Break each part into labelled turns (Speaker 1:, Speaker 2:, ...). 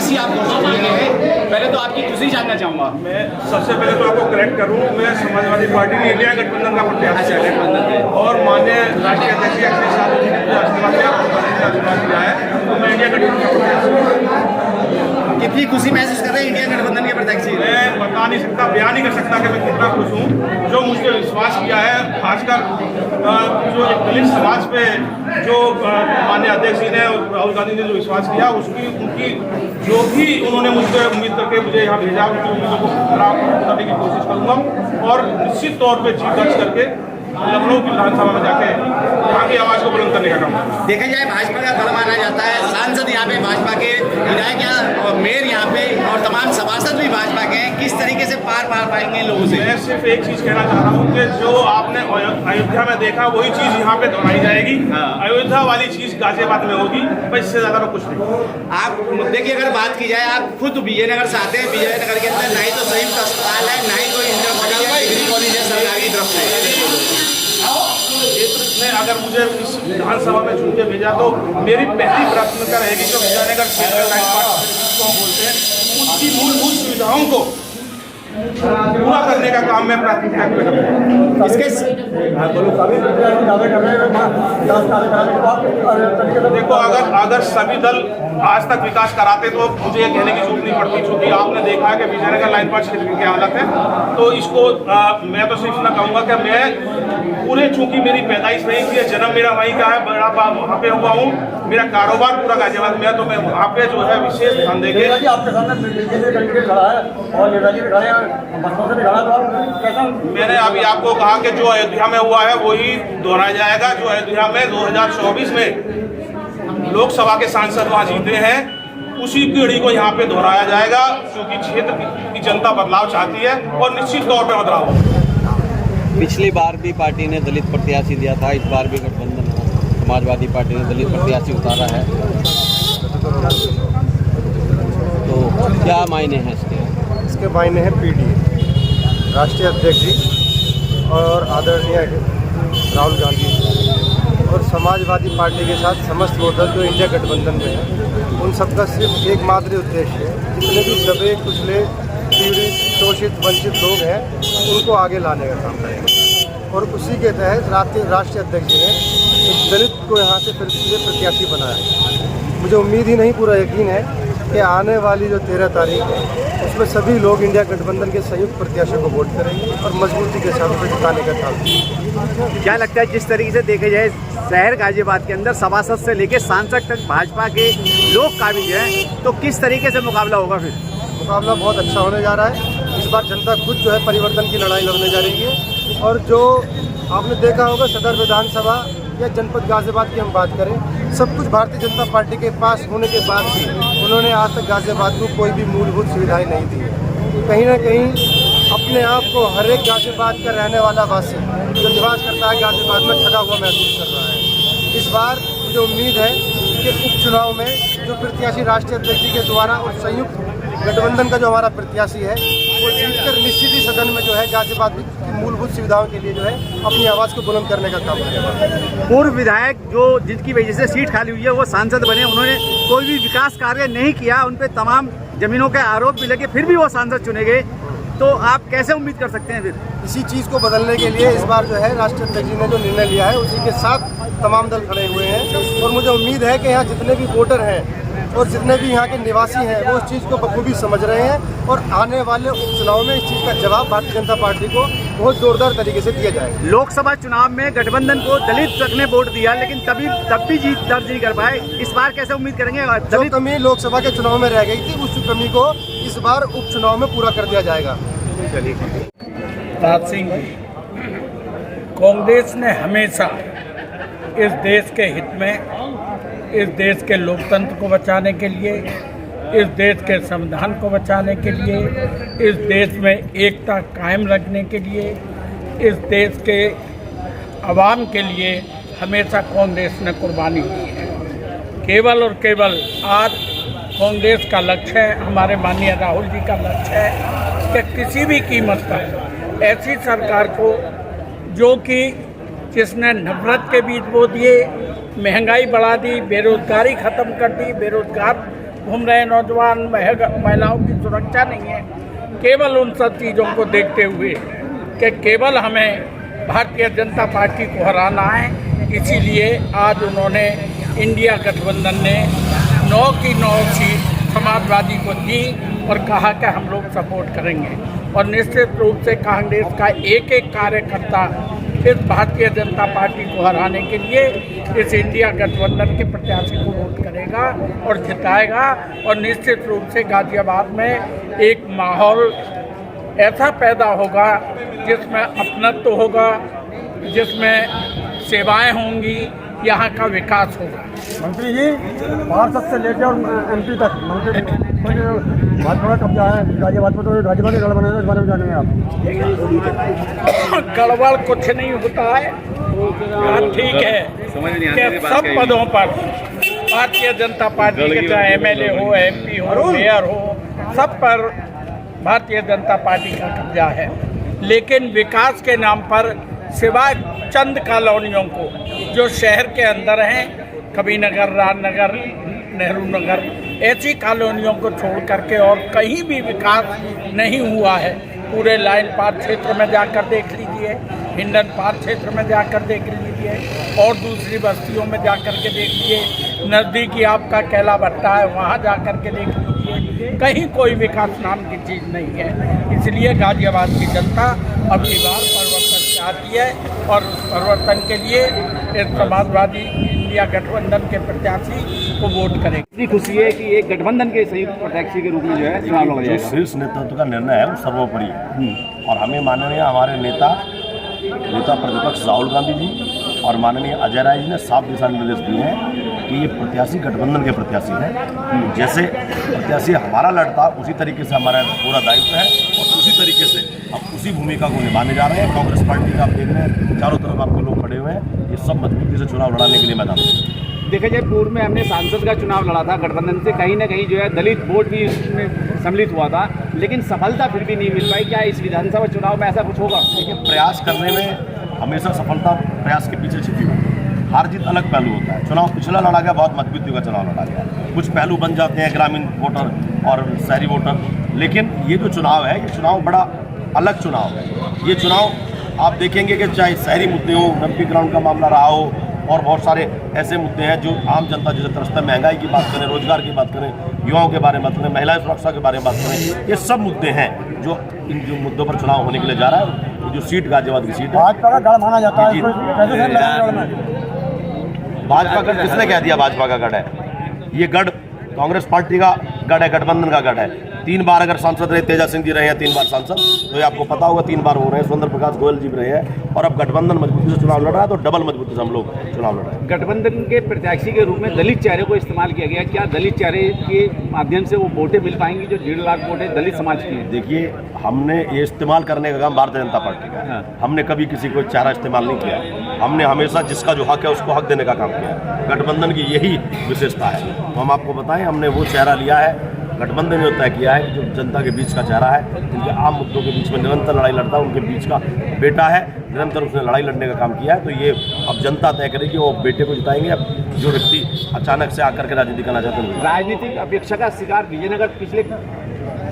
Speaker 1: खुशी आपको मिली है, पहले तो आपकी खुशी जानना चाहूँगा।
Speaker 2: मैं सबसे पहले तो आपको करेक्ट करूँ, मैं समाजवादी पार्टी की इंडिया गठबंधन का प्रत्याशी है और माननीय राष्ट्रीय अध्यक्ष अखिलेश यादव जी ने मुझे आशीर्वाद दिया, आशीर्वाद दिया है, तो मैं इंडिया गठबंधन का प्रत्याशी।
Speaker 1: कितनी खुशी महसूस कर रहे हैं इंडिया गठबंधन के प्रत्याशी?
Speaker 2: मैं बता नहीं सकता, बयान नहीं कर सकता कि मैं कितना खुश हूँ। जो मुझ पर विश्वास किया है, खासकर जो एक दलित समाज पे जो माननीय अध्यक्ष जी ने राहुल गांधी ने जो विश्वास किया, उसकी उनकी जो भी उन्होंने मुझ पर उम्मीद करके मुझे यहाँ भेजा, उनकी उम्मीदों को पूरा करने की कोशिश करूँगा और निश्चित तौर पर जीत दर्ज करके लखनऊ की विधानसभा में जाके यहाँ की आवाज़ को बुलंद करने का काम।
Speaker 1: देखा जाए भाजपा का गढ़ माना जाता है, सांसद यहाँ पे भाजपा के, विधायक यहाँ और मेयर यहाँ पे और तमाम सभासद भी भाजपा के हैं, किस तरीके से पार पाएंगे लोगों से?
Speaker 2: मैं सिर्फ एक चीज़ कहना चाह रहा हूँ कि जो आपने अयोध्या में देखा वही चीज़ यहाँ पे दोहराई जाएगी। अयोध्या वाली चीज़ गाजियाबाद में होगी, बस इससे ज़्यादा कुछ नहीं।
Speaker 1: आप मुद्दे की अगर बात की जाए, आप खुद विजयनगर से आते हैं, विजयनगर के अंदर ना ही तो संयुक्त अस्पताल है, ना ही कोई इंटर कॉलेज है सरकार की तरफ से।
Speaker 2: क्षेत्र में अगर मुझे इस विधानसभा में चुन के भेजा तो मेरी पहली प्राथमिकता रहेगी जो विजयनगर क्षेत्र जिसको हम बोलते हैं, उसकी मूलभूत सुविधाओं को पूरा करने का काम मैं प्राथमिकता करूँगा। देखो, अगर सभी दल आज तक विकास कराते तो मुझे ये कहने की जरूरत नहीं पड़ती, क्योंकि आपने देखा है कि विजयनगर लाइन पार्ट क्षेत्र की क्या हालत है। तो इसको मैं तो सिर्फ इतना कहूँगा कि मैं पूरे, चूंकि मेरी पैदाइश नहीं थी, जन्म मेरा वहीं का है, बड़ा वहाँ पे हुआ हूँ, मेरा कारोबार पूरा गाजियाबाद में है, तो मैं वहाँ पे जो है विशेष ध्यान देंगे।
Speaker 3: आपके सामने खड़ा है और नेताजी भी खड़े हैं,
Speaker 2: मैंने अभी आपको कहा कि जो अयोध्या में हुआ है वही दोहराया जाएगा। जो अयोध्या में 2024 में लोकसभा के सांसद वहाँ जीते हैं, उसी कड़ी को यहाँ पे दोहराया जाएगा, क्योंकि क्षेत्र की जनता बदलाव चाहती है और निश्चित तौर पे बदलाव होगा।
Speaker 4: पिछली बार भी पार्टी ने दलित प्रत्याशी दिया था, इस बार भी गठबंधन समाजवादी पार्टी ने दलित प्रत्याशी उतारा है, तो क्या मायने हैं इसके
Speaker 3: मायने हैं पीडीए राष्ट्रीय अध्यक्ष जी और आदरणीय राहुल गांधी और समाजवादी पार्टी के साथ समस्त वोटर जो इंडिया गठबंधन में है, उन सबका सिर्फ एकमात्र उद्देश्य है, जितने भी दबे कुचले पीड़ित शोषित वंचित लोग हैं उनको आगे लाने का काम करेंगे। और उसी के तहत राष्ट्रीय अध्यक्ष जी ने एक दलित को यहाँ से प्रत्याशी बनाया। मुझे उम्मीद ही नहीं, पूरा यकीन है कि आने वाली जो 13 तारीख है उसमें सभी लोग इंडिया गठबंधन के संयुक्त प्रत्याशी को वोट करेंगे और मजबूती के साथ उसे जिताने का काम।
Speaker 1: क्या लगता है जिस तरीके से देखे जाए शहर गाजियाबाद के अंदर सभासद से लेकर सांसद तक भाजपा के लोग काबिज हैं, तो किस तरीके से मुकाबला होगा? फिर
Speaker 3: मुकाबला बहुत अच्छा होने जा रहा है। इस बार जनता खुद जो है परिवर्तन की लड़ाई लड़ने जा रही है और जो आपने देखा होगा सदर विधानसभा या जनपद गाजियाबाद की हम बात करें, सब कुछ भारतीय जनता पार्टी के पास होने के बाद भी उन्होंने आज तक गाजियाबाद को कोई भी मूलभूत सुविधाएं नहीं दी। कहीं ना कहीं अपने आप को हर एक गाजियाबाद का रहने वाला वासी जो निवास करता है गाजियाबाद में ठगा हुआ महसूस कर रहा है। इस बार मुझे उम्मीद है कि उपचुनाव में जो प्रत्याशी राष्ट्रीय अध्यक्ष जी के द्वारा और संयुक्त गठबंधन का जो हमारा प्रत्याशी है वो जीतकर निश्चित ही सदन में जो है गाजियाबाद की मूलभूत सुविधाओं के लिए जो है अपनी आवाज़ को बुलंद करने का काम करेगा।
Speaker 1: पूर्व विधायक जो जिनकी वजह से सीट खाली हुई है वो सांसद बने, उन्होंने कोई भी विकास कार्य नहीं किया, उन पर तमाम जमीनों के आरोप भी लगे, फिर भी वो सांसद चुने गए, तो आप कैसे उम्मीद कर सकते हैं? फिर
Speaker 3: इसी चीज़ को बदलने के लिए इस बार जो है राष्ट्रीय अध्यक्ष जी ने जो निर्णय लिया है उसी के साथ तमाम दल खड़े हुए हैं और मुझे उम्मीद है कि यहाँ जितने भी वोटर हैं और जितने भी यहाँ के निवासी हैं वो इस चीज़ को बखूबी समझ रहे हैं और आने वाले उपचुनाव में इस चीज़ का जवाब भारतीय जनता पार्टी को बहुत जोरदार तरीके से दिया जाएगा।
Speaker 1: लोकसभा चुनाव में गठबंधन को दलित तक ने वोट दिया, लेकिन तब भी जीत दर्ज नहीं कर पाए। इस बार कैसे उम्मीद करेंगे?
Speaker 3: जो कमी लोकसभा के चुनाव में रह गई थी उस कमी को इस बार उपचुनाव में पूरा कर दिया जाएगा।
Speaker 5: राज सिंह जी, कांग्रेस ने हमेशा इस देश के हित में, इस देश के लोकतंत्र को बचाने के लिए, इस देश के संविधान को बचाने के लिए, इस देश में एकता कायम रखने के लिए, इस देश के आवाम के लिए हमेशा कांग्रेस ने कुर्बानी दी है। केवल और केवल आज कांग्रेस का लक्ष्य है, हमारे माननीय राहुल जी का लक्ष्य है कि किसी भी कीमत पर ऐसी सरकार को जो कि जिसने नफरत के बीज बो दिए, महंगाई बढ़ा दी, बेरोजगारी ख़त्म कर दी, बेरोजगार घूम रहे नौजवान महिलाओं की सुरक्षा नहीं है। केवल उन सब चीज़ों को देखते हुए कि केवल हमें भारतीय जनता पार्टी को हराना है, इसीलिए आज उन्होंने इंडिया गठबंधन ने 9 की 9 सीट समाजवादी को दी और कहा कि हम लोग सपोर्ट करेंगे। और निश्चित रूप से कांग्रेस का एक एक कार्यकर्ता इस भारतीय जनता पार्टी को हराने के लिए इस इंडिया गठबंधन के प्रत्याशी को वोट करेगा और जिताएगा। और निश्चित रूप से गाजियाबाद में एक माहौल ऐसा पैदा होगा जिसमें अपनत्व होगा, जिसमें सेवाएं होंगी, यहाँ का विकास होगा।
Speaker 3: मंत्री जी, पार्षद से लेकर और MP तक मंत्री भाजपा का कब्जा है गाजियाबाद में, तो गाजियाबाद के गड़बड़ है, इस बारे में जानेंगे आप।
Speaker 5: गड़बड़ कुछ नहीं होता है, ठीक है कि सब पदों पर भारतीय जनता पार्टी के चाहे MLA हो, MP हो, मेयर हो, सब पर भारतीय जनता पार्टी का कब्जा है। लेकिन विकास के नाम पर सिवाय चंद कॉलोनियों को जो शहर के अंदर हैं, कबीरनगर, राजनगर, नेहरू नगर, ऐसी कॉलोनियों को छोड़ करके और कहीं भी विकास नहीं हुआ है। पूरे लाइन पार्क क्षेत्र में जाकर देख लीजिए, हिंडन पार्क क्षेत्र में जाकर देख लीजिए, और दूसरी बस्तियों में जाकर के देख लीजिए, नज़दीकी आपका कैला भट्टा है, वहाँ जाकर के देख लीजिए, कहीं कोई विकास नाम की चीज़ नहीं है। इसलिए गाजियाबाद की जनता अब की बार परिवर्तन चाहती है और परिवर्तन के लिए इस समाजवादी इंडिया गठबंधन के प्रत्याशी को वोट करेंगे।
Speaker 1: इतनी खुशी है कि एक गठबंधन के संयुक्त प्रत्याशी के रूप में जो है चुनाव लड़ा
Speaker 6: जो
Speaker 1: जाएगा।
Speaker 6: शीर्ष नेतृत्व का निर्णय है वो सर्वोपरि है। और हमें माननीय हमारे नेता प्रतिपक्ष राहुल गांधी जी और माननीय अजय राय जी ने साफ दिशा निर्देश दिए हैं कि ये प्रत्याशी गठबंधन के प्रत्याशी हैं। जैसे प्रत्याशी हमारा लड़ता उसी तरीके से हमारा पूरा दायित्व है और उसी तरीके से हम उसी भूमिका को निभाने जा रहे हैं। कांग्रेस पार्टी का आप देख रहे हैं, चारों तरफ आपके लोग खड़े हुए हैं, ये सब मजबूती से चुनाव लड़ाने के लिए मैदान में।
Speaker 1: देखा जाए पूर्व में हमने सांसद का चुनाव लड़ा था गठबंधन से, कहीं ना कहीं जो है दलित वोट भी इसमें सम्मिलित हुआ था, लेकिन सफलता फिर भी नहीं मिल पाई। क्या इस विधानसभा चुनाव में ऐसा कुछ होगा?
Speaker 6: देखिए, प्रयास करने में हमेशा सफलता प्रयास के पीछे छिपी होती है। हार जीत अलग पहलू होता है। चुनाव पिछला लड़ा गया, बहुत मजबूती का चुनाव लड़ा गया, कुछ पहलू बन जाते हैं, ग्रामीण वोटर और शहरी वोटर, लेकिन ये जो चुनाव है ये चुनाव बड़ा अलग चुनाव है। ये चुनाव आप देखेंगे कि चाहे शहरी मुद्दे हो, डंपिंग ग्राउंड का मामला रहा हो, और बहुत सारे ऐसे मुद्दे हैं जो आम जनता जिसे तरसता है, महंगाई की बात करें, रोजगार की बात करें, युवाओं के बारे में बात करें, महिला सुरक्षा के बारे में बात करें, ये सब मुद्दे हैं जो इन जो मुद्दों पर चुनाव होने के लिए जा रहा है। ये जो सीट गाजियाबाद की सीट है,
Speaker 3: भाजपा का गढ़ माना जाता है,
Speaker 6: भाजपा गढ़ किसने कह दिया भाजपा का गढ़ है? ये गढ़ कांग्रेस पार्टी का गढ़ है, गठबंधन का गढ़ है। 3 बार अगर सांसद रहे, तेजा सिंह जी रहे हैं 3 बार सांसद, तो ये आपको पता होगा 3 बार हो रहे हैं, सुरेंद्र प्रकाश गोयल जी रहे हैं, और अब गठबंधन मजबूती से चुनाव लड़ रहा है, तो डबल मजबूती से हम लोग चुनाव लड़ रहे हैं।
Speaker 1: गठबंधन के प्रत्याशी के रूप में दलित चेहरे को इस्तेमाल किया गया, क्या दलित चेहरे के माध्यम से वो वोटें मिल पाएंगी जो 1.5 लाख वोटें दलित समाज की हैं?
Speaker 6: देखिए, हमने ये इस्तेमाल करने का काम भारतीय जनता पार्टी का है। हमने कभी किसी को चेहरा इस्तेमाल नहीं किया। हमने हमेशा जिसका जो हक है उसको हक देने का काम किया। गठबंधन की यही विशेषता है। तो हम आपको बताएं, हमने वो चेहरा लिया है, गठबंधन ने तय किया है कि जो जनता के बीच का चेहरा है, जिनके आम मुद्दों के बीच में निरंतर लड़ाई लड़ता है, उनके बीच का बेटा है, निरंतर उसने लड़ाई लड़ने का काम किया है। तो ये अब जनता तय करेगी वो बेटे को जिताएंगे, अब जो व्यक्ति अचानक से आकर के राजनीति करना चाहते हैं।
Speaker 1: राजनीतिक अपेक्षा का शिकार विजयनगर पिछले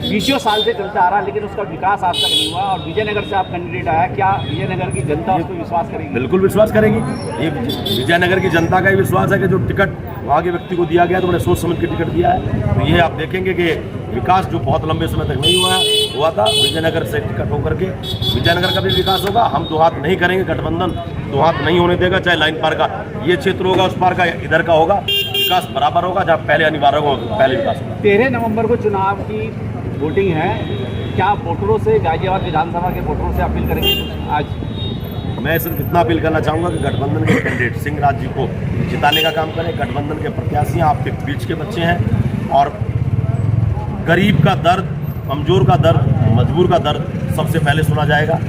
Speaker 1: 20 साल से चलता आ रहा है, लेकिन उसका विकास आज तक नहीं हुआ, और विजयनगर से आप कैंडिडेट आया, क्या विजयनगर की जनता उसको विश्वास करेगी?
Speaker 6: बिल्कुल विश्वास करेगी। ये विजयनगर की जनता का ही विश्वास है कि जो टिकट वहाँ के व्यक्ति को दिया गया तो बड़े सोच समझ के टिकट दिया है। तो ये आप देखेंगे कि विकास जो बहुत लंबे समय तक नहीं हुआ था, विजयनगर से टिकट होकर के विजयनगर का भी विकास होगा। हम दो हाथ नहीं करेंगे, गठबंधन दो हाथ नहीं होने देगा, चाहे लाइन पार का ये क्षेत्र होगा, उस पार का इधर का होगा, विकास बराबर होगा। जहाँ पहले अनिवार्य होगा पहले विकास होगा।
Speaker 1: 13 नवंबर को चुनाव की वोटिंग है, क्या वोटरों से, गाजियाबाद विधानसभा के वोटरों से अपील करेंगे आज?
Speaker 6: मैं सिर्फ इतना अपील करना चाहूँगा कि गठबंधन के कैंडिडेट सिंह राज जी को जिताने का काम करें। गठबंधन के प्रत्याशी आपके बीच के बच्चे हैं, और गरीब का दर्द, कमज़ोर का दर्द, मजबूर का दर्द सबसे पहले सुना जाएगा।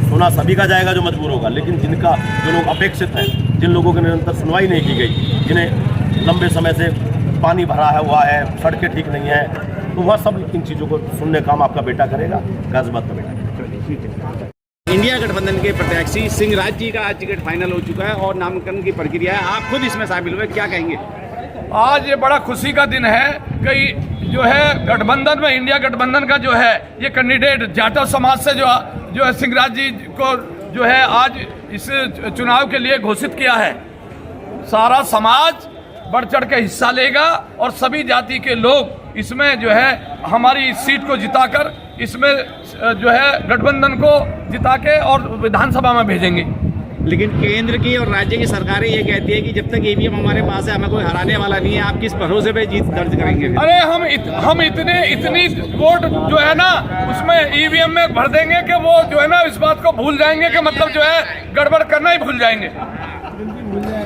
Speaker 6: सुना सभी का जाएगा जो मजबूर होगा, लेकिन जिनका जो लोग अपेक्षित हैं, जिन लोगों की निरंतर सुनवाई नहीं की गई, जिन्हें लंबे समय से पानी भरा हुआ है, सड़कें ठीक नहीं है, तो वह सब इन चीज़ों को सुनने का काम आपका बेटा करेगा, गाजियाबाद का बेटा।
Speaker 1: इंडिया गठबंधन के प्रत्याशी सिंह राज जी का आज टिकट फाइनल हो चुका है और नामांकन की प्रक्रिया है, आप खुद इसमें शामिल हुए, क्या कहेंगे?
Speaker 7: आज ये बड़ा खुशी का दिन है कि जो है गठबंधन में, इंडिया गठबंधन का जो है ये कैंडिडेट जाटव समाज से जो है सिंहराज जी को जो है आज इस चुनाव के लिए घोषित किया है। सारा समाज बढ़ चढ़ के हिस्सा लेगा और सभी जाति के लोग इसमें जो है हमारी इस सीट को जिताकर इसमें जो है गठबंधन को जिता के और विधानसभा में भेजेंगे।
Speaker 1: लेकिन केंद्र की और राज्य की सरकारें ये कहती है कि जब तक ईवीएम हमारे पास है हमें कोई हराने वाला नहीं है। आप किस भरोसे पे जीत दर्ज करेंगे?
Speaker 7: अरे हम इतनी वोट जो है ना उसमें ईवीएम में भर देंगे कि वो जो है ना इस बात को भूल जाएंगे कि मतलब जो है गड़बड़ करना ही भूल जाएंगे।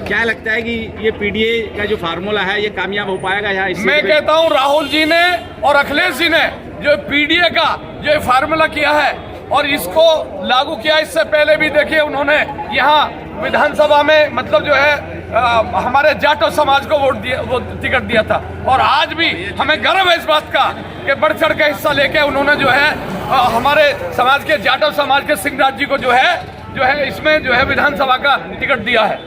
Speaker 1: क्या लगता है कि ये पीडीए का जो फार्मूला है ये कामयाब हो पाएगा या
Speaker 7: मैं कहता हूँ राहुल जी ने और अखिलेश जी ने जो पीडीए का जो फार्मूला किया है और इसको लागू किया, इससे पहले भी देखिए उन्होंने यहाँ विधानसभा में मतलब जो है हमारे जाटव समाज को वो टिकट दिया था। और आज भी हमें गर्व है इस बात का कि बढ़ चढ़ के हिस्सा लेके उन्होंने जो है हमारे समाज के जाटव समाज के सिंहराज जी को जो है इसमें जो है विधानसभा का टिकट दिया है।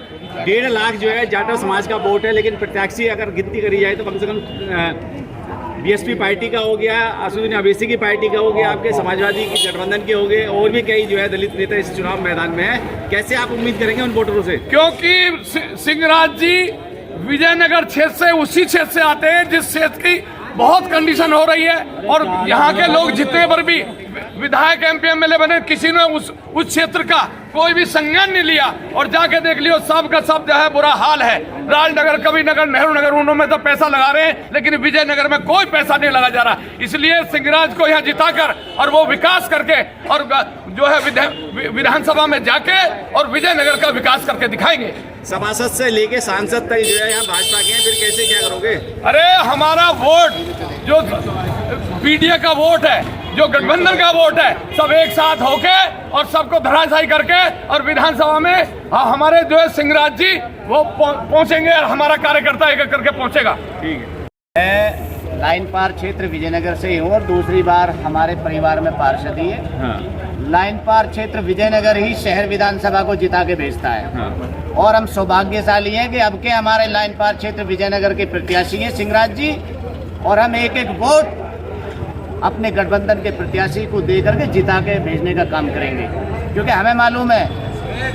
Speaker 1: 1.5 लाख जो है जाटव समाज का वोट है, लेकिन प्रत्याशी अगर गिनती करी जाए तो कम से कम बीएसपी पार्टी का हो गया, असदुद्दीन अवैसी की पार्टी का हो गया, आपके समाजवादी की गठबंधन के हो गए, और भी कई जो है दलित नेता इस चुनाव मैदान में है। कैसे आप उम्मीद करेंगे उन वोटरों से?
Speaker 7: क्योंकि सिंहराज जी विजयनगर क्षेत्र से उसी क्षेत्र से आते हैं जिस क्षेत्र की बहुत कंडीशन हो रही है और यहाँ के लोग जितने पर भी विधायक एमपी एमएलए बने किसी ने उस क्षेत्र का कोई भी संज्ञान नहीं लिया। और जाके देख लियो सब का सब जो है बुरा हाल है। राजनगर, कविनगर, नेहरू नगर उन्होंने तो पैसा लगा रहे हैं, लेकिन विजयनगर में कोई पैसा नहीं लगा जा रहा। इसलिए सिंहराज को यहाँ जिताकर और वो विकास करके और जो है विधानसभा में जाके और विजयनगर का विकास करके दिखाएंगे।
Speaker 1: सभासद से लेके सांसद तक जो है यहाँ भाजपा के हैं, फिर कैसे क्या करोगे?
Speaker 7: अरे हमारा वोट जो पीडीए का वोट है, जो गठबंधन का वोट है, सब एक साथ होके और सबको धराशायी करके और विधानसभा में हमारे जो है सिंहराज जी वो पहुंचेंगे और हमारा कार्यकर्ता एक करके पहुंचेगा।
Speaker 1: ठीक है।
Speaker 8: मैं लाइन पार क्षेत्र विजयनगर से ही हूँ और दूसरी बार हमारे परिवार में पार्षद ही है।
Speaker 1: हाँ।
Speaker 8: लाइन पार क्षेत्र विजयनगर ही शहर विधानसभा को जिता के भेजता है।
Speaker 1: हाँ।
Speaker 8: और हम सौभाग्यशाली हैं कि अब के हमारे लाइन पार क्षेत्र विजयनगर के प्रत्याशी हैं सिंहराज जी, और हम एक एक वोट अपने गठबंधन के प्रत्याशी को दे करके जिता के भेजने का काम करेंगे। क्योंकि हमें मालूम है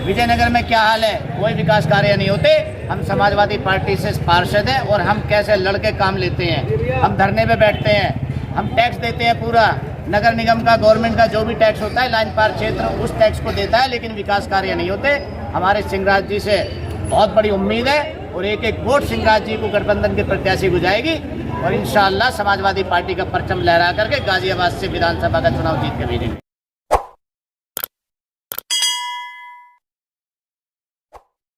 Speaker 8: विजयनगर में क्या हाल है, कोई विकास कार्य नहीं होते। हम समाजवादी पार्टी से पार्षद हैं और हम कैसे लड़के काम लेते हैं। हम धरने पे बैठते हैं, हम टैक्स देते हैं, पूरा नगर निगम का, गवर्नमेंट का जो भी टैक्स होता है लाइन पार क्षेत्र उस टैक्स को देता है, लेकिन विकास कार्य नहीं होते। हमारे सिंहराज जी से बहुत बड़ी उम्मीद है और एक एक वोट सिंहराज जी को गठबंधन के प्रत्याशी को जाएगी और इंशाअल्लाह समाजवादी पार्टी का परचम लहरा करके गाजियाबाद से विधानसभा का चुनाव जीत के भेजेंगे।